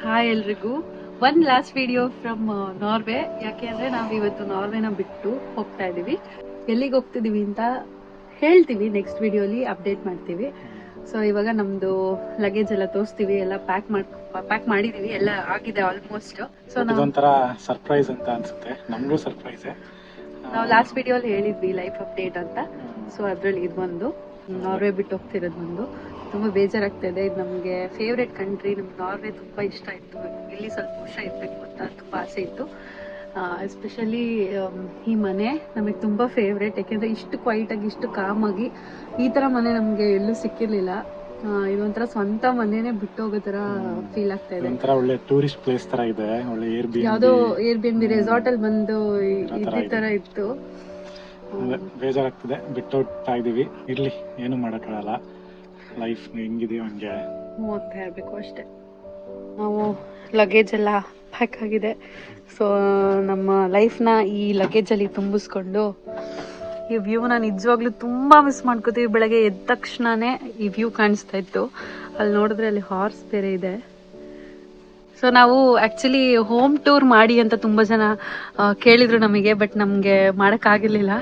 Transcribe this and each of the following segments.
Hi ಎಲ್ರಿಗೂ. One last video from Norway. ಯಾಕೆ ಅಂದರೆ ನಾವು ಇವತ್ತು ನಾರ್ವೆನ ಬಿಟ್ಟು ಹೋಗ್ತಾ ಇದ್ದೀವಿ. ಎಲ್ಲಿಗೆ ಹೋಗ್ತಿದ್ದೀವಿ ಅಂತ ಹೇಳ್ತೀವಿ, ನೆಕ್ಸ್ಟ್ ವಿಡಿಯೋಲಿ ಅಪ್ಡೇಟ್ ಮಾಡ್ತೀವಿ. ಸೊ ಇವಾಗ ನಮ್ಮದು ಲಗೇಜ್ ಎಲ್ಲ ತೋರಿಸ್ತೀವಿ, ಎಲ್ಲ ಪ್ಯಾಕ್ ಮಾಡಿದ್ದೀವಿ, ಎಲ್ಲ ಆಗಿದೆ ಆಲ್ಮೋಸ್ಟ್. ಸೊ ಇದೊಂಥರ ಸರ್ಪ್ರೈಸ್ ಅಂತ ಅನ್ಸುತ್ತೆ, ನಮಗೂ ಸರ್ಪ್ರೈಸ್. ನಾವು ಲಾಸ್ಟ್ ವಿಡಿಯೋಲಿ ಹೇಳಿದ್ವಿ ಲೈಫ್ ಅಪ್ಡೇಟ್ ಅಂತ. ಸೊ ಅದರಲ್ಲಿ ಇದು ಒಂದು ನಾರ್ವೆ ಬಿಟ್ಟು ಹೋಗ್ತಿರೋದು ಒಂದು ತುಂಬ ಬೇಜಾರಾಗ್ತಾ ಇದೆ. ಇದು ನಮಗೆ ಫೇವ್ರೆಟ್ ಕಂಟ್ರಿ, ನಮ್ಗೆ ನಾರ್ವೆ ತುಂಬ ಇಷ್ಟ ಇತ್ತು. ಇಲ್ಲಿ ಸ್ವಲ್ಪ ವರ್ಷ ಇರಬೇಕು ಅಂತ ತುಂಬ ಆಸೆ ಇತ್ತು. ಎಸ್ಪೆಷಲಿ ಈ ಮನೆ ನಮಗೆ ತುಂಬ ಫೇವ್ರೆಟ್, ಯಾಕೆಂದರೆ ಇಷ್ಟು ಕ್ವೈಟಾಗಿ, ಇಷ್ಟು ಕಾಮಾಗಿ ಈ ಥರ ಮನೆ ನಮಗೆ ಎಲ್ಲೂ ಸಿಕ್ಕಿರಲಿಲ್ಲ. ಇದೊಂಥರ ಸ್ವಂತ ಮನೆನೇ ಬಿಟ್ಟು ಹೋಗೋ ಥರ ಫೀಲ್ ಆಗ್ತಾ ಇದೆ. ಒಂಥರ ಒಳ್ಳೆ ಟೂರಿಸ್ಟ್ ಪ್ಲೇಸ್ ತರ ಇದೆ, ಒಳ್ಳೆ ಯಾವುದೋ ಏರ್ಬಿಎನ್ಬಿ ರೆಸಾರ್ಟ್ ಅಲ್ಲಿ ಬಂದು ಇದೇ ಥರ ಇತ್ತು. ಬೇಜಾರಾಗ್ತದೆ, ಬಿಟ್ಟು ಹೋಗ್ತಾ ಇದೀವಿ. ಇರ್ಲಿ, ಏನು ಮಾಡೋಕ್ಕಾಗಲ್ಲ, ಲೈಫ್ ಹೆಂಗಿದೆಯೋ ಹಂಗೆ ಹೋಗ್ತಾ ಇರಬೇಕು ಅಷ್ಟೇ. ನಾವು ಲಗೇಜ್ ಎಲ್ಲ ಪ್ಯಾಕ್ ಆಗಿದೆ. ಸೊ ನಮ್ಮ ಲೈಫ್ನ ಈ ಲಗೇಜಲ್ಲಿ ತುಂಬಿಸ್ಕೊಂಡು ಈ ವ್ಯೂನ ನಿಜವಾಗ್ಲೂ ತುಂಬ ಮಿಸ್ ಮಾಡ್ಕೋತೀವಿ. ಬೆಳಗ್ಗೆ ಎದ್ದ ತಕ್ಷಣನೇ ಈ ವ್ಯೂ ಕಾಣಿಸ್ತಾ ಇತ್ತು. ಅಲ್ಲಿ ನೋಡಿದ್ರೆ ಅಲ್ಲಿ ಹಾರ್ಸ್ ಬೇರೆ ಇದೆ. ಸೊ ನಾವು ಆ್ಯಕ್ಚುಲಿ ಹೋಮ್ ಟೂರ್ ಮಾಡಿ ಅಂತ ತುಂಬ ಜನ ಕೇಳಿದ್ರು ನಮಗೆ, ಬಟ್ ನಮಗೆ ಮಾಡೋಕ್ಕಾಗಿರ್ಲಿಲ್ಲ.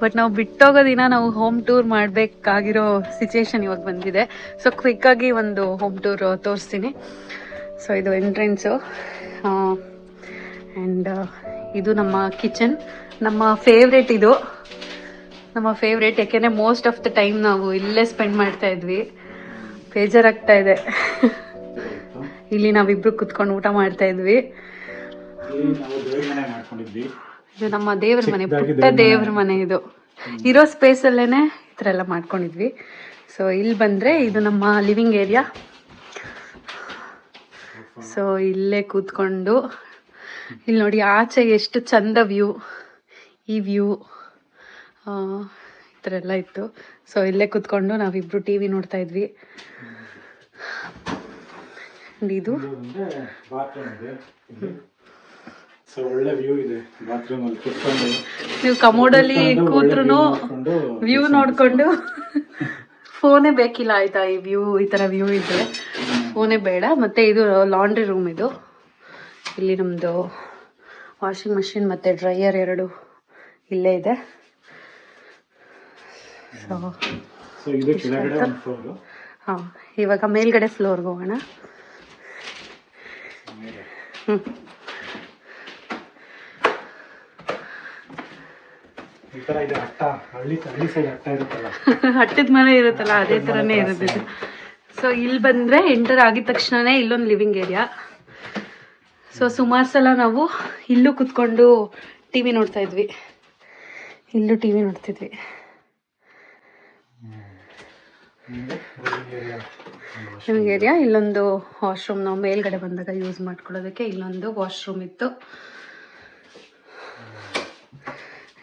ಬಟ್ ನಾವು ಬಿಟ್ಟೋಗೋ ದಿನ ನಾವು ಹೋಮ್ ಟೂರ್ ಮಾಡಬೇಕಾಗಿರೋ ಸಿಚುವೇಶನ್ ಇವಾಗ ಬಂದಿದೆ. ಸೊ ಕ್ವಿಕ್ಕಾಗಿ ಒಂದು ಹೋಮ್ ಟೂರ್ ತೋರಿಸ್ತೀನಿ. ಸೊ ಇದು ಎಂಟ್ರೆನ್ಸು, ಆ್ಯಂಡ್ ಇದು ನಮ್ಮ ಕಿಚನ್. ನಮ್ಮ ಫೇವ್ರೇಟ್ ಇದು, ನಮ್ಮ ಫೇವ್ರೇಟ್. ಯಾಕೆಂದರೆ ಮೋಸ್ಟ್ ಆಫ್ ದ ಟೈಮ್ ನಾವು ಇಲ್ಲೇ ಸ್ಪೆಂಡ್ ಮಾಡ್ತಾ ಇದ್ವಿ. ಬೇಜಾರಾಗ್ತಾ ಇದೆ. ಇಲ್ಲಿ ನಾವಿಬ್ರು ಕುತ್ಕೊಂಡು ಊಟ ಮಾಡ್ತಾ ಇದ್ವಿ. ಇದು ನಮ್ಮ ದೇವ್ರ ಮನೆ, ಪುಟ್ಟ ದೇವ್ರ ಮನೆ. ಇದು ಇರೋ ಸ್ಪೇಸ್ ಅಲ್ಲೇನೆ ಈ ಥರ ಎಲ್ಲ ಮಾಡ್ಕೊಂಡಿದ್ವಿ. ಸೊ ಇಲ್ಲಿ ಬಂದ್ರೆ ಇದು ನಮ್ಮ ಲಿವಿಂಗ್ ಏರಿಯಾ. ಸೊ ಇಲ್ಲೇ ಕೂತ್ಕೊಂಡು ಇಲ್ಲಿ ನೋಡಿ ಆಚೆ ಎಷ್ಟು ಚಂದ ವ್ಯೂ, ಈ ವ್ಯೂ ಈ ಥರ ಎಲ್ಲ ಇತ್ತು. ಸೊ ಇಲ್ಲೇ ಕೂತ್ಕೊಂಡು ನಾವಿಬ್ರು ಟಿವಿ ನೋಡ್ತಾ ಇದ್ವಿ. ಇದು ಒಳ್ಳೆ ವ್ಯೂ ಇದೆ. ಬಾತ್ರೂಮ್ ಅಲ್ಲಿ ಕೂತ್ಕೊಂಡು ನೀವು ಕಮೋಡಲ್ಲಿ ಕೂತ್ರು ವ್ಯೂ ನೋಡ್ಕೊಂಡು ಫೋನೇ ಬೇಕಿಲ್ಲ ಆಯ್ತಾ. ಈ ವ್ಯೂ, ಈ ತರ ವ್ಯೂ ಇದ್ರೆ ಫೋನೇ ಬೇಡ. ಮತ್ತೆ ಇದು ಲಾಂಡ್ರಿ ರೂಮ್. ಇದು ಇಲ್ಲಿ ನಮ್ದು ವಾಷಿಂಗ್ ಮಷಿನ್ ಮತ್ತೆ ಡ್ರೈಯರ್ ಎರಡು ಇಲ್ಲೇ ಇದೆ. ಸೊ ಇದು ಕೆಳಗಡೆ ಒಂದು ಫ್ಲೋರ್. ಇವಾಗ ಮೇಲ್ಗಡೆ ಫ್ಲೋರ್ಗೆ ಹೋಗೋಣ. ಹಟ್ಟದ ಮನೆ ಇರುತ್ತಲ್ಲ, ಅದೇ ತರನೇ ಇರುತ್ತೆ. ಸೊ ಇಲ್ಲಿ ಬಂದ್ರೆ ಎಂಟರ್ ಆಗಿದ ತಕ್ಷಣನೇ ಇಲ್ಲೊಂದು ಲಿವಿಂಗ್ ಏರಿಯಾ. ಸೊ ಸುಮಾರು ಸಲ ನಾವು ಇಲ್ಲೂ ಕುತ್ಕೊಂಡು ಟಿವಿ ನೋಡ್ತಾ ಇದ್ವಿ. ಇಲ್ಲೂ ಟಿವಿ ನೋಡ್ತಿದ್ವಿ. Living area. ಇಲ್ಲೊಂದು ವಾಶ್ರೂಮ್, ನಾವು ಮೇಲ್ಗಡೆ ಬಂದಾಗ ಯೂಸ್ ಮಾಡ್ಕೊಳ್ಳೋದಕ್ಕೆ ಇಲ್ಲೊಂದು ವಾಶ್ರೂಮ್ ಇತ್ತು.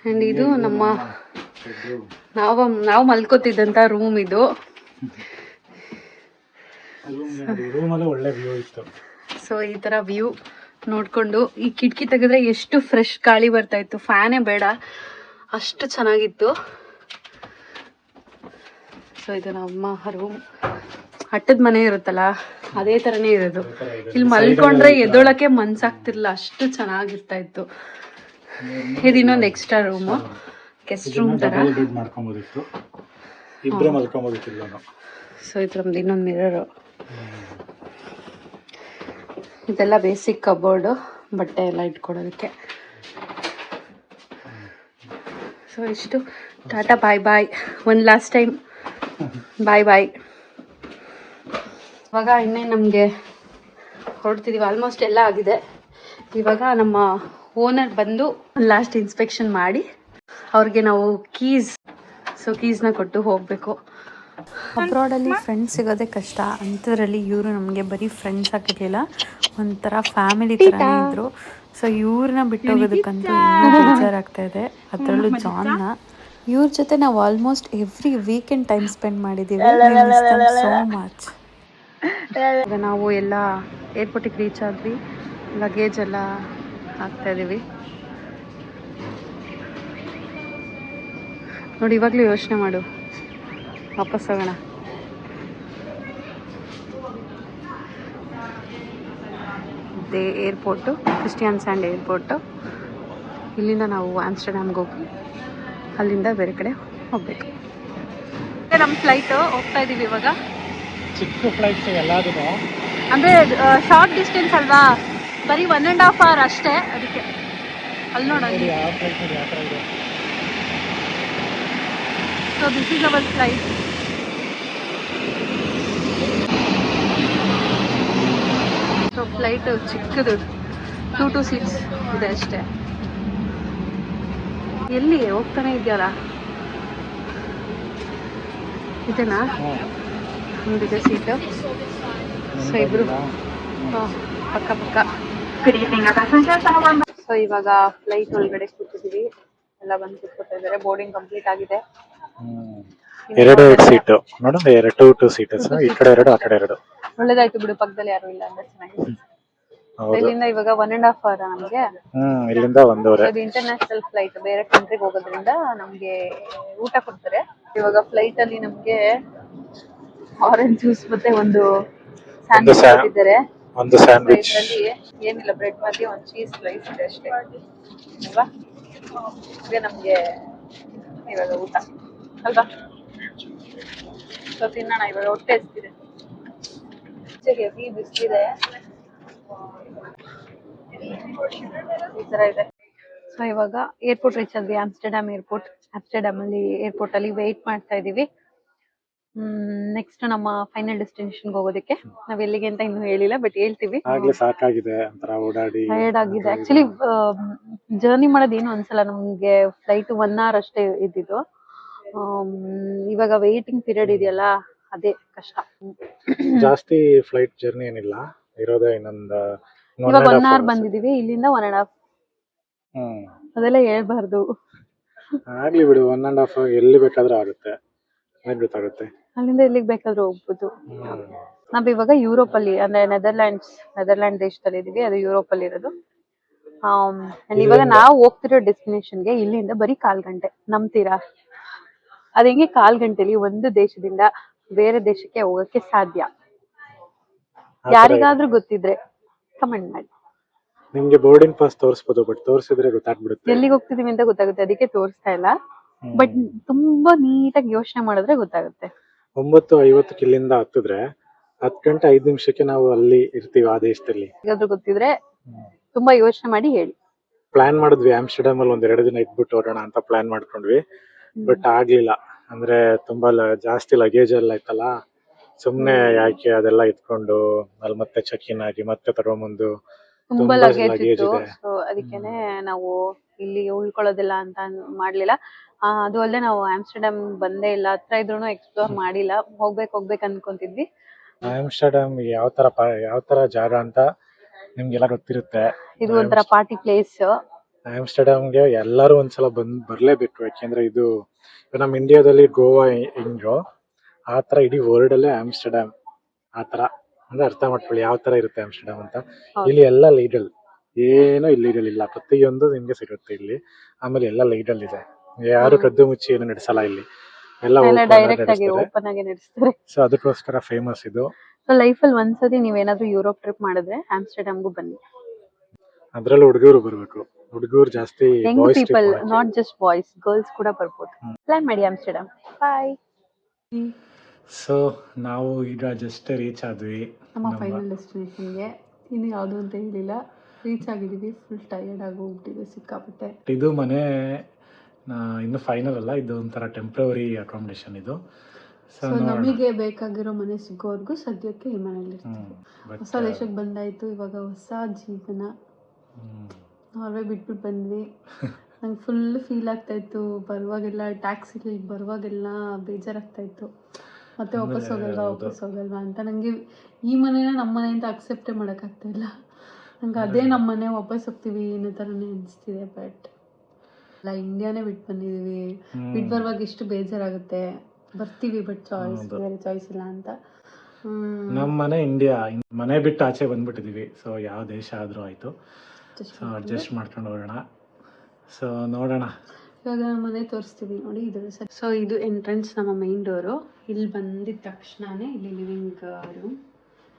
ಆ್ಯಂಡ್ ಇದು ನಾವು ಮಲ್ಕೋತಿದ್ದಂಥ ರೂಮ್. ಇದು ಸೊ ಈ ಥರ ವ್ಯೂ ನೋಡಿಕೊಂಡು ಈ ಕಿಟಕಿ ತೆಗೆದ್ರೆ ಎಷ್ಟು ಫ್ರೆಶ್ ಗಾಳಿ ಬರ್ತಾ ಇತ್ತು. ಫ್ಯಾನೇ ಬೇಡ, ಅಷ್ಟು ಚೆನ್ನಾಗಿತ್ತು. ಸೊ ಇದು ನಮ್ಮ ರೂಮ್. ಹಟ್ಟದ ಮನೆ ಇರುತ್ತಲ್ಲ, ಅದೇ ಥರನೇ ಇರೋದು. ಇಲ್ಲಿ ಮಲ್ಕೊಂಡ್ರೆ ಎದ್ದೊಳಕ್ಕೆ ಮನ್ಸಾಗ್ತಿರ್ಲಿಲ್ಲ, ಅಷ್ಟು ಚೆನ್ನಾಗಿರ್ತಾ ಇತ್ತು. ಇದು ಇನ್ನೊಂದು ಎಕ್ಸ್ಟ್ರಾ ರೂಮು, ಗೆಸ್ಟ್ ರೂಮ್ ಥರ. ಸೊ ಇದು ನಮ್ದು ಇನ್ನೊಂದು ಮಿರರು. ಇದೆಲ್ಲ ಬೇಸಿಕ್ ಕಬೋರ್ಡು, ಬಟ್ಟೆ ಎಲ್ಲ ಇಟ್ಕೊಡೋದಕ್ಕೆ. ಸೊ ಇಷ್ಟು. ಟಾಟಾ, ಬಾಯ್ ಬಾಯ್. ಒನ್ ಲಾಸ್ಟ್ ಟೈಮ್ ಬಾಯ್ ಬಾಯ್. ಇವಾಗ ಇನ್ನೇನು ನಮಗೆ ಹೊರಡ್ತಿದ್ದೀವಿ. ಆಲ್ಮೋಸ್ಟ್ ಎಲ್ಲ ಆಗಿದೆ. ಇವಾಗ ನಮ್ಮ ಓನರ್ ಬಂದು ಲಾಸ್ಟ್ ಇನ್ಸ್ಪೆಕ್ಷನ್ ಮಾಡಿ ಅವ್ರಿಗೆ ನಾವು ಕೀಸ್ನ ಕೊಟ್ಟು ಹೋಗಬೇಕು. ಅಬ್ರಾಡಲ್ಲಿ ಫ್ರೆಂಡ್ಸ್ ಸಿಗೋದೇ ಕಷ್ಟ, ಅಂಥದ್ರಲ್ಲಿ ಇವರು ನಮಗೆ ಬರೀ ಫ್ರೆಂಡ್ಸ್ ಆಗಿರಲಿಲ್ಲ, ಒಂಥರ ಫ್ಯಾಮಿಲಿ ಥರನೇ ಇದ್ದರು. ಸೊ ಇವ್ರನ್ನ ಬಿಟ್ಟು ಹೋಗೋದಕ್ಕಂತೂ ಇನ್ನೂ ಬೇಜಾರಾಗ್ತಾ ಇದೆ. ಅದರಲ್ಲೂ ಜಾನ್ನ. ಇವ್ರ ಜೊತೆ ನಾವು almost every weekend time spend ಮಾಡಿದ್ದೀವಿ. So much. ಈಗ ನಾವು ಎಲ್ಲ ಏರ್ಪೋರ್ಟಿಗೆ ರೀಚ್ ಆದ್ವಿ. ಲಗೇಜ್ ಎಲ್ಲ ಹಾಕ್ತಾ ಇದ್ದೀವಿ ನೋಡಿ. ಇವಾಗಲೂ ಯೋಚನೆ ಮಾಡು, ವಾಪಸ್ ಹೋಗೋಣ. ಇದೆ ಏರ್ಪೋರ್ಟು, ಕ್ರಿಸ್ಟಿಯನ್ ಸ್ಯಾಂಡ್ ಏರ್ಪೋರ್ಟು. ಇಲ್ಲಿಂದ ನಾವು ಆಮ್ಸ್ಟರ್ಡ್ಯಾಮ್ಗೆ ಹೋಗಿ ಅಲ್ಲಿಂದ ಬೇರೆ ಕಡೆ ಹೋಗ್ಬೇಕು. ನಮ್ಮ ಫ್ಲೈಟು ಹೋಗ್ತಾ ಇದ್ದೀವಿ ಇವಾಗ. ಚಿಕ್ಕ ಫ್ಲೈಟ್ಸ್ ಎಲ್ಲದೂ ಅಂದರೆ ಶಾರ್ಟ್ ಡಿಸ್ಟೆನ್ಸ್ ಅಲ್ವಾ, ಬರೀ 1.5 hour ಅಷ್ಟೇ, ಅದಕ್ಕೆ ಅಲ್ಲಿ ನೋಡೋಣ. ಯಾವ ಫ್ಲೈಟ್ ನೋಡಿ ಯಾವ ಥರ ಇದೆ. So this is our flight. So flight ಚಿಕ್ಕದು 2 seats ಇದೆ ಅಷ್ಟೇ. ಎಲ್ಲಿ ಹೋಗ್ತಾನೆ ಇದೆಯಲ್ಲ, ಇದೆನಾ ಒಂದಿದೆ ಸೀಟು. ಸೊ ಇಬ್ರು ಪಕ್ಕ ಪಕ್ಕ. ಸೊ ಇವಾಗ ಫ್ಲೈಟ್ ಒಳಗಡೆ ಕೂತಿದ್ದೀವಿ, ಎಲ್ಲ ಬಂದು ಕೂತ್ಕೊತಾ ಇದ್ದಾರೆ. ಬೋರ್ಡಿಂಗ್ ಕಂಪ್ಲೀಟ್ ಆಗಿದೆ. ಎರಡು ಸೀಟು ನೋಡು, 2 ಸೀಟರ್ಸ್, ಈ ಕಡೆ 2 ಆ ಕಡೆ 2. ಒಳ್ಳೇದಾಯ್ತು ಬಿಡು, ಪಕ್ಕದಲ್ಲಿ ಯಾರು ಇಲ್ಲ ಅಂದ್ರೆ ಚೆನ್ನಾಗಿದೆ. ಇಲ್ಲಿಂದ ಇವಾಗ 1.5 hour ನಮಗೆ. ಇಲ್ಲಿಂದ 1 hour. ಇದು ಇಂಟರ್ನ್ಯಾಷನಲ್ ಫ್ಲೈಟ್, ಬೇರೆ ಕಂಟ್ರಿಗೆ ಹೋಗೋದ್ರಿಂದ ನಮ್ಗೆ ಊಟ ಕೊಡ್ತಾರೆ. ಇವಾಗ ಫ್ಲೈಟ್ ಅಲ್ಲಿ ನಮ್ಗೆ ಆರೆಂಜ್ ಜ್ಯೂಸ್ ಮತ್ತೆ ಒಂದು ಸ್ಯಾಂಡ್ವಿಚ್ ಕೊಟ್ಟಿದ್ದಾರೆ. ಒಂದು ಸ್ಯಾಂಡ್ವಿಚ್ ಇದರಲ್ಲಿ ಏನಿಲ್ಲ, ಬ್ರೆಡ್ ಮತ್ತೆ ಒಂದು ಚೀಸ್ ಸ್ಲೈಸ್ ಇದೆ ಅಷ್ಟೇ ಅಲ್ವಾ. ಇದೆ ನಮ್ಗೆ ಇವಾಗ ಊಟ ಅಲ್ವಾ. ಸೊ ತಿನ್ನೋಣ ಇವಾಗ, ಹೊಟ್ಟೆ ಹಸ್ತಿದೆ. ಹೆವಿ ಬಿಸಿಲಿದೆ, ಈ ತರ ಇದೆ. ಸೊ ಇವಾಗ ಏರ್ಪೋರ್ಟ್ ರೀಚ್ ಆದ್ವಿ, ಆಮ್ಸ್ಟರ್ಡ್ಯಾಮ್ ಏರ್ಪೋರ್ಟ್. ಆಮ್ಸ್ಟರ್ಡ್ಯಾಮ್ ಅಲ್ಲಿ ಏರ್ಪೋರ್ಟ್ ಅಲ್ಲಿ ವೇಟ್ ಮಾಡ್ತಾ ಇದೀವಿ. ನೆಕ್ಸ್ಟ್ ನಮ್ಮ ಫೈನಲ್ ಡೆಸ್ಟಿನೇಷನ್ಗೆ ಹೋಗೋದಕ್ಕೆ. ನಾವ್ ಎಲ್ಲಿಗೆ ಅಂತ ಇನ್ನೂ ಹೇಳಿಲ್ಲ, ಬಟ್ ಹೇಳ್ತೀವಿ. ಆಗ್ಲೇ ಸಾಕಾಗಿದೆ, ಒಂಥರ ಓಡಾಡಿ ಟಯರ್ಡ್ ಆಗಿದೆ. ಆಕ್ಚುಲಿ ಜರ್ನಿ ಮಾಡೋದೇನು ಅನ್ಸಲ್ಲ ನಮ್ಗೆ, ಫ್ಲೈಟ್ 1 hour ಅಷ್ಟೇ ಇದ್ದಿದ್ದು. ಇವಾಗ ವೇಟಿಂಗ್ ಪೀರಿಯಡ್ ಇದೆಯಲ್ಲ, ಅದೇ ಕಷ್ಟ. ಜಾಸ್ತಿ ಫ್ಲೈಟ್ ಜರ್ನಿ ಏನಿಲ್ಲ ಇರೋದೇ, ಇನ್ನೊಂದು ಇವಾಗ 1 hour ಬಂದಿದೀವಿ, ಇಲ್ಲಿಂದ 1.5. ಅದೆಲ್ಲ ಹೇಳ್ಬಾರ್ದು. ಆಗ್ಲಿ ಬಿಡು, 1.5 hour ಎಲ್ಲಿ ಬೇಕಾದ್ರೂ ಆಗುತ್ತೆ, ಗೊತ್ತಾಗುತ್ತೆ. ಅಲ್ಲಿಂದ ಎಲ್ಲಿಗೆ ಬೇಕಾದ್ರೂ ಹೋಗ್ಬೋದು. ನಾವ್ ಇವಾಗ ಯುರೋಪ್ ಅಲ್ಲಿ, ಅಂದ್ರೆ ನೆದರ್ಲ್ಯಾಂಡ್ ದೇಶದಲ್ಲಿ ಇದೀವಿ, ಅದು ಯುರೋಪ್ ಅಲ್ಲಿ ಇರೋದು. ಇವಾಗ ನಾವು ಹೋಗ್ತಿರೋ ಡೆಸ್ಟಿನೇಷನ್ಗೆ ಇಲ್ಲಿಂದ ಬರೀ 1/4 ಗಂಟೆ. ನಂಬ್ತೀರಾ? ಅದ್ ಹೆಂಗೆ 1/4 ಗಂಟೆಲಿ ಒಂದು ದೇಶದಿಂದ ಬೇರೆ ದೇಶಕ್ಕೆ ಹೋಗಕ್ಕೆ ಸಾಧ್ಯ? ಯಾರಿಗಾದ್ರೂ ಗೊತ್ತಿದ್ರೆ ಕಮೆಂಟ್ ಮಾಡಿ. ನಿಮ್ಗೆ ಬೋರ್ಡಿಂಗ್ ಪಾಸ್ ತೋರಿಸಬಹುದು, ಬಟ್ ತೋರಿಸಿದ್ರೆ ಗೊತ್ತಾಗ್ಬಿಡುತ್ತೆ ಎಲ್ಲಿಗೆ ಹೋಗ್ತಿದೀವಿ ಅಂತ ಗೊತ್ತಾಗುತ್ತೆ, ಅದಕ್ಕೆ ತೋರಿಸ್ತಾ ಇಲ್ಲ. ಬಟ್ ತುಂಬಾ ನೀಟಾಗಿ ಯೋಚನೆ ಮಾಡಿದ್ರೆ ಗೊತ್ತಾಗುತ್ತೆ. 9:50 ಇಲ್ಲಿಂದ ಹತ್ತಿದ್ರೆ 10 ಗಂಟೆ 5 ನಿಮಿಷಕ್ಕೆ ನಾವು ಅಲ್ಲಿ ಇರ್ತೀವಿ, ಆ ದೇಶದಲ್ಲಿ. ಯಾರಾದ್ರೂ ಗೊತ್ತಿದ್ರೆ ತುಂಬಾ ಯೋಚನೆ ಮಾಡಿ ಹೇಳಿ. ಪ್ಲಾನ್ ಮಾಡಿದ್ವಿ, ಆಮ್ಸ್ಟರ್ಡ್ಯಾಮ್ ಅಲ್ಲಿ 1-2 ದಿನ ಇದ್ಬಿಟ್ಟು ಹೊರಡೋಣ ಅಂತ ಪ್ಲಾನ್ ಮಾಡ್ಕೊಂಡ್ವಿ, ಬಟ್ ಆಗ್ಲಿಲ್ಲ. ಅಂದ್ರೆ ತುಂಬಾ ಜಾಸ್ತಿ ಲಗೇಜ್ ಎಲ್ಲ ಇತ್ತಲ್ಲ, ಸುಮ್ನೆ ಯಾಕೆ ಅದೆಲ್ಲ ಇಟ್ಕೊಂಡು ಅಲ್ಲಿ ಮತ್ತೆ ಚೆಕ್ ಇನ್ ಆಗಿ ಮತ್ತೆ ತಗೊಂಬಂದು ತುಂಬಾ ಲಗೇಜ್ ಇತ್ತು. ಸೊ ಅದಕ್ಕೇನೆ ನಾವು ಇಲ್ಲಿ ಉಳ್ಕೊಳ್ಳೋದಿಲ್ಲ ಅಂತ ಮಾಡ್ಲಿಲ್ಲ. ಅದು ಅಲ್ಲದೆ ನಾವು ಆಮ್ಸ್ಟರ್ಡ್ಯಾಮ್ ಬಂದೇ ಇಲ್ಲ, ಹತ್ರ ಇದ್ರೂ ಎಕ್ಸ್ಪ್ಲೋರ್ ಮಾಡಿಲ್ಲ. ಹೋಗ್ಬೇಕು ಅನ್ಕೊಂತಿದ್ವಿ. ಆಮ್ಸ್ಟರ್ಡ್ಯಾಮ್ ಯಾವ ತರ ಜಾಗ ಅಂತ ನಿಮ್ಗೆಲ್ಲ ಗೊತ್ತಿರುತ್ತೆ. ಇದು ಒಂಥರ ಪಾರ್ಟಿ ಪ್ಲೇಸ್. ಆಮ್ಸ್ಟರ್ಡ್ಯಾಮ್ಗೆ ಎಲ್ಲರೂ ಒಂದ್ಸಲ ಬರ್ಲೇಬೇಕು, ಯಾಕೆಂದ್ರೆ ಇದು ನಮ್ಮ ಇಂಡಿಯಾದಲ್ಲಿ ಗೋವಾ ಹೆಂಗೋ ಆ ತರ ಇಡೀ ವರ್ಲ್ಡ್ ಅಲ್ಲೇ ಆಮ್ಸ್ಟರ್ಡ್ಯಾಮ್ ಆ ತರ. ಅಂದ್ರೆ ಅರ್ಥ ಮಾಡ್ಕೊಳ್ಳಿ ಯಾವ ತರ ಇರುತ್ತೆ ಆಮ್ಸ್ಟರ್ಡ್ಯಾಮ್ ಅಂತ. ಇಲ್ಲಿ ಎಲ್ಲ ಲೀಗಲ್, ಏನೋ ಇಲ್ಲಿಗಲ್ ಇಲ್ಲ, ಪ್ರತಿಯೊಂದು ನಿಮ್ಗೆ ಸಿಗುತ್ತೆ ಇಲ್ಲಿ. ಆಮೇಲೆ ಎಲ್ಲ ಲೀಗಲ್ ಇದೆ, ಯಾರು ಕದ್ದು ಮುಚ್ಚಿ ಏನು ನಡೆಸಲ್ಲ ಇಲ್ಲಿ, ಎಲ್ಲ ಡೈರೆಕ್ಟ್ ಆಗಿ ಓಪನ್ ಆಗಿ ನಡೆಸ್ತಾರೆ. ಸೊ ಅದಕ್ಕೋಸ್ಕರ ಫೇಮಸ್ ಇದು. ಸೊ ಲೈಫಲ್ಲಿ ಒಂದ್ಸತಿ ನೀವೇನಾದ್ರೂ ಯುರೋಪ್ ಟ್ರಿಪ್ ಮಾಡಿದ್ರೆ ಆಮ್ಸ್ಟರ್ಡ್ಯಾಮ್ಗೂ ಬನ್ನಿ. ಅದ್ರಲ್ಲೂ ಹುಡುಗರು ಬರ್ಬೇಕು, ಹುಡುಗರು ಜಾಸ್ತಿ. Young people, not just boys, girls ಕೂಡ ಬರ್ಬೋದು. ಪ್ಲಾನ್ ಮಾಡಿ ಆಮ್ಸ್ಟರ್ಡ್ಯಾಮ್. ಬಾಯ್. ಸೊ ನಾವು ಈಗ ಜಸ್ಟ್ ರೀಚ್ ಆದ್ವಿ ನಮ್ಮ ಫೈನಲ್ ಡೆಸ್ಟಿನೇಷನ್ಗೆ. ಇನ್ನು ಯಾವುದು ಅಂತ ಹೇಳಿಲ್ಲ, ರೀಚ್ ಆಗಿದ್ದೀವಿ. ಫುಲ್ ಟಯರ್ಡ್ ಆಗಿ ಹೋಗ್ಬಿಟ್ಟಿದೆ ಸಿಕ್ಕಾಪಟ್ಟೆ. ಇದು ಮನೆ ಇನ್ನು ಫೈನಲ್ ಅಲ್ಲ, ಇದು ಒಂಥರ ಟೆಂಪ್ರವರಿ ಅಕಾಮಿಡೇಷನ್ ಇದು. ಸೊ ನಮಗೆ ಬೇಕಾಗಿರೋ ಮನೆ ಸಿಗೋವರೆಗೂ ಸದ್ಯಕ್ಕೆ ಈ ಮನೇಲಿ ಇರ್ತೀವಿ. ಹೊಸ ದೇಶಕ್ಕೆ ಬಂದಾಯ್ತು, ಇವಾಗ ಹೊಸ ಜೀವನ. ನಾರ್ವೆ ಬಿಟ್ಬಿಟ್ಟು ಬಂದ್ವಿ. ನಂಗೆ ಫುಲ್ ಫೀಲ್ ಆಗ್ತಾ ಇತ್ತು ಬರುವಾಗೆಲ್ಲ, ಟ್ಯಾಕ್ಸಿಲಿ ಬರುವಾಗೆಲ್ಲ ಬೇಜಾರಾಗ್ತಾ ಇತ್ತು. ಮತ್ತೆ ವಾಪಸ್ ಹೋಗಲ್ವಾ ಅಂತ. ನನಗೆ ಈ ಮನೇನ ನಮ್ಮ ಮನೆ ಅಂತ ಅಕ್ಸೆಪ್ಟೇ ಮಾಡೋಕ್ಕಾಗ್ತಾ ಇಲ್ಲ. ನಂಗೆ ಅದೇ ನಮ್ಮ ಮನೆ, ವಾಪಸ್ ಹೋಗ್ತೀವಿ ಅನ್ನೋ ಥರನೇ ಅನಿಸ್ತಿದೆ. ಬಟ್ ಅಲ್ಲ, ಇಂಡಿಯಾನೇ ಬಿಟ್ಟು ಬಂದಿದ್ದೀವಿ. ಬಿಟ್ಟು ಬರುವಾಗ ಎಷ್ಟು ಬೇಜಾರಾಗುತ್ತೆ. ಬರ್ತೀವಿ ಬಟ್ ಬೇರೆ ಚಾಯ್ಸ್ ಇಲ್ಲ ಅಂತ. ನಮ್ಮ ಮನೆ ಇಂಡಿಯಾ, ಮನೆ ಬಿಟ್ಟು ಆಚೆ ಬಂದ್ಬಿಟ್ಟಿದೀವಿ. ಸೊ ಯಾವ ದೇಶ ಆದ್ರೂ ಆಯ್ತು, ಸೊ ಅಡ್ಜಸ್ಟ್ ಮಾಡ್ಕೊಂಡು ಹೋಗೋಣ. ಸೊ ನೋಡೋಣ, ಇವಾಗ ನಮ್ಮ ಮನೆ ತೋರಿಸ್ತೀವಿ ನೋಡಿ. ಇದು ಸೊ ಇದು ಎಂಟ್ರೆನ್ಸ್, ನಮ್ಮ ಮೈನ್ ಡೋರು. ಇಲ್ಲಿ ಬಂದಿದ ತಕ್ಷಣನೇ ಇಲ್ಲಿ ಲಿವಿಂಗ್ ರೂಮ್.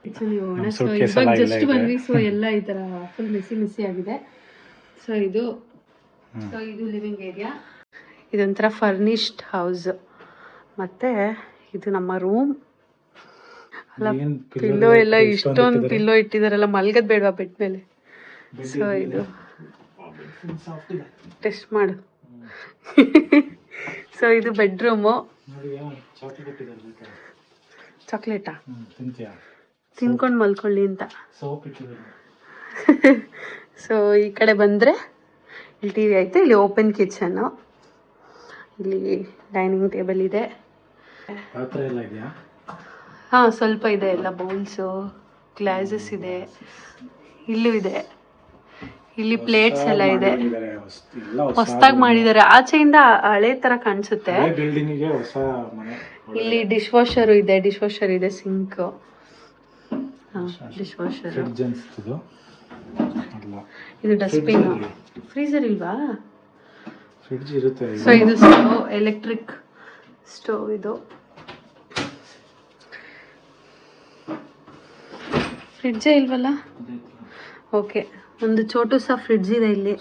ನಮ್ suitcase ಎಲ್ಲ ಇಲ್ಲೇ ಜಸ್ಟ್ ಇದೆ. ಬಂದ್ವಿ. ಸೊ ಎಲ್ಲ ಈ ತರ ಫುಲ್ ಮೆಸಿ ಆಗಿದೆ. ಸೊ ಇದು ಲಿವಿಂಗ್ ಏರಿಯಾ. ಇದೊಂಥರ ಫರ್ನಿಶ್ಡ್ ಹೌಸ್. ಮತ್ತೆ ಇದು ನಮ್ಮ ರೂಮ್. ಅಲ್ಲ ಪಿಲ್ಲೋ ಎಲ್ಲ ಇಷ್ಟೊಂದು ಪಿಲ್ಲೋ ಇಟ್ಟಿದಾರಲ್ಲ, ಮಲ್ಗದ್ ಬೇಡವಾ ಬೆಡ್ ಮೇಲೆ. ಸೊ ಇದು ಟೆಸ್ಟ್ ಮಾಡು. ಸೊ ಇದು ಬೆಡ್ರೂಮು. ಚಾಕ್ಲೇಟಾ ತಿನ್ಕೊಂಡು ಮಲ್ಕೊಳ್ಳಿ ಅಂತ. ಸೊ ಈ ಕಡೆ ಬಂದರೆ ಇಲ್ಲಿ ಟಿ ವಿ ಐತೆ. ಇಲ್ಲಿ ಓಪನ್ ಕಿಚನ್ನು. ಇಲ್ಲಿ ಡೈನಿಂಗ್ ಟೇಬಲ್ ಇದೆ. ಹಾಂ ಸ್ವಲ್ಪ ಇದೆ. ಎಲ್ಲ ಬೌಲ್ಸು ಗ್ಲಾಸಸ್ ಇದೆ. ಇಲ್ಲೂ ಇದೆ. ಇಲ್ಲಿ ಪ್ಲೇಟ್ಸ್ ಎಲ್ಲ ಇದೆ. ಹೊಸದಾಗಿ ಮಾಡಿದ್ದಾರೆ. ಆಚೆಯಿಂದ ಹಳೆ ತರ ಕಾಣಿಸುತ್ತೆ. ಇಲ್ಲಿ ಡಿಶ್ ವಾಷರ್ ಇದೆ. Sink, dishwasher. ಇದು ಡಸ್ಟ್ಬಿನ್. ಫ್ರೀಜರ್ ಇಲ್ವಾ? ಫ್ರಿಡ್ಜ್ ಇರುತ್ತೆ. ಸೊ ಇದು ಸ್ಟವ್, ಎಲೆಕ್ಟ್ರಿಕ್ ಸ್ಟವ್. ಇದು ಫ್ರಿಡ್ಜೇ ಇಲ್ವಲ್ಲ? ಓಕೆ, ಒಂದು ಚೋಟು ಸಹ ಫ್ರಿಡ್ಜ್ ಇದೆ ಇಲ್ಲಿ.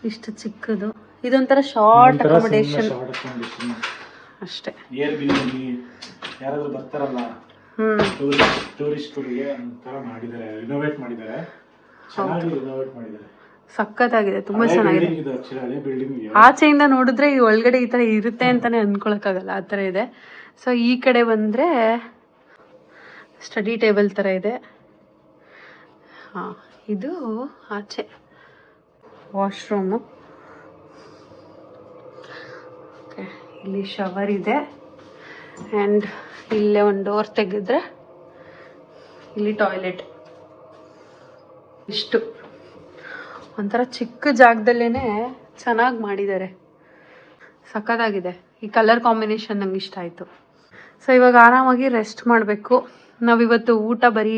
ಇಷ್ಟು ಚಿಕ್ಕದು. ಇದೊಂಥರ ಶಾರ್ಟ್ ಅಕಾಮಡೇಷನ್ ಅಷ್ಟೇ. ಯಾರಾದ್ರೂ ಬರ್ತಾರಲ್ಲ ಟೂರಿಸ್ಟ್ಗಳಿಗೆ ಒಂಥರ ಮಾಡಿದ್ದಾರೆ, ರಿನೋವೇಟ್ ಮಾಡಿದ್ದಾರೆ. ಚೆನ್ನಾಗಿ ರಿನೋವೇಟ್ ಮಾಡಿದ್ದಾರೆ. ಸಖತ್ತಾಗಿದೆ, ತುಂಬಾ ಚೆನ್ನಾಗಿದೆ. ಆಚೆಯಿಂದ ನೋಡಿದ್ರೆ ಈ ಒಳಗಡೆ ಈ ತರ ಇರುತ್ತೆ ಅಂತಾನೆ ಅನ್ಕೊಳಕ್ಕಾಗಲ್ಲ, ಆ ತರ ಇದೆ. ಸೊ ಈ ಕಡೆ ಬಂದ್ರೆ ಸ್ಟಡಿ ಟೇಬಲ್ ತರ ಇದೆ. ಹಾ, ಇದು ಆಚೆ ವಾಶ್ರೂಮು. ಓಕೆ, ಇಲ್ಲಿ ಶವರ್ ಇದೆ. ಆ್ಯಂಡ್ ಇಲ್ಲೇ ಒಂದು ಡೋರ್ ತೆಗೆದ್ರೆ ಇಲ್ಲಿ ಟಾಯ್ಲೆಟ್. ಇಷ್ಟು ಒಂಥರ ಚಿಕ್ಕ ಜಾಗದಲ್ಲೇ ಚೆನ್ನಾಗಿ ಮಾಡಿದ್ದಾರೆ. ಸಖತ್ತಾಗಿದೆ. ಈ ಕಲರ್ ಕಾಂಬಿನೇಷನ್ ನಂಗೆ ಇಷ್ಟ ಆಯಿತು. ಸೊ ಇವಾಗ ಆರಾಮಾಗಿ ರೆಸ್ಟ್ ಮಾಡಬೇಕು. ನಾವಿವತ್ತು ಊಟ ಬರೀ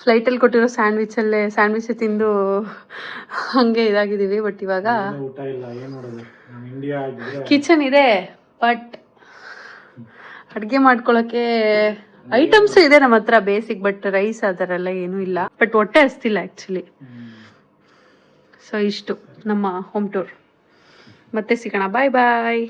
ಫ್ಲೈಟಲ್ಲಿ ಕೊಟ್ಟಿರೋ ಸ್ಯಾಂಡ್ವಿಚ್ ತಿಂದು ಹಂಗೆ ಇದಾಗಿದ್ದೀವಿ. ಬಟ್ ಇವಾಗ ಕಿಚನ್ ಇದೆ, ಬಟ್ ಅಡುಗೆ ಮಾಡ್ಕೊಳ್ಳೋಕ್ಕೆ ಐಟಮ್ಸ್ ಇದೆ ನಮ್ಮ ಹತ್ರ ಬೇಸಿಕ್. ಬಟ್ ರೈಸ್ ಆ ಥರ ಎಲ್ಲ ಏನೂ ಇಲ್ಲ. ಬಟ್ ಹೊಟ್ಟೆ ಹಸ್ತಿಲ್ಲ ಆ್ಯಕ್ಚುಲಿ. ಸೊ ಇಷ್ಟು ನಮ್ಮ ಹೋಮ್ ಟೂರ್. ಮತ್ತೆ ಸಿಗೋಣ. ಬಾಯ್ ಬಾಯ್.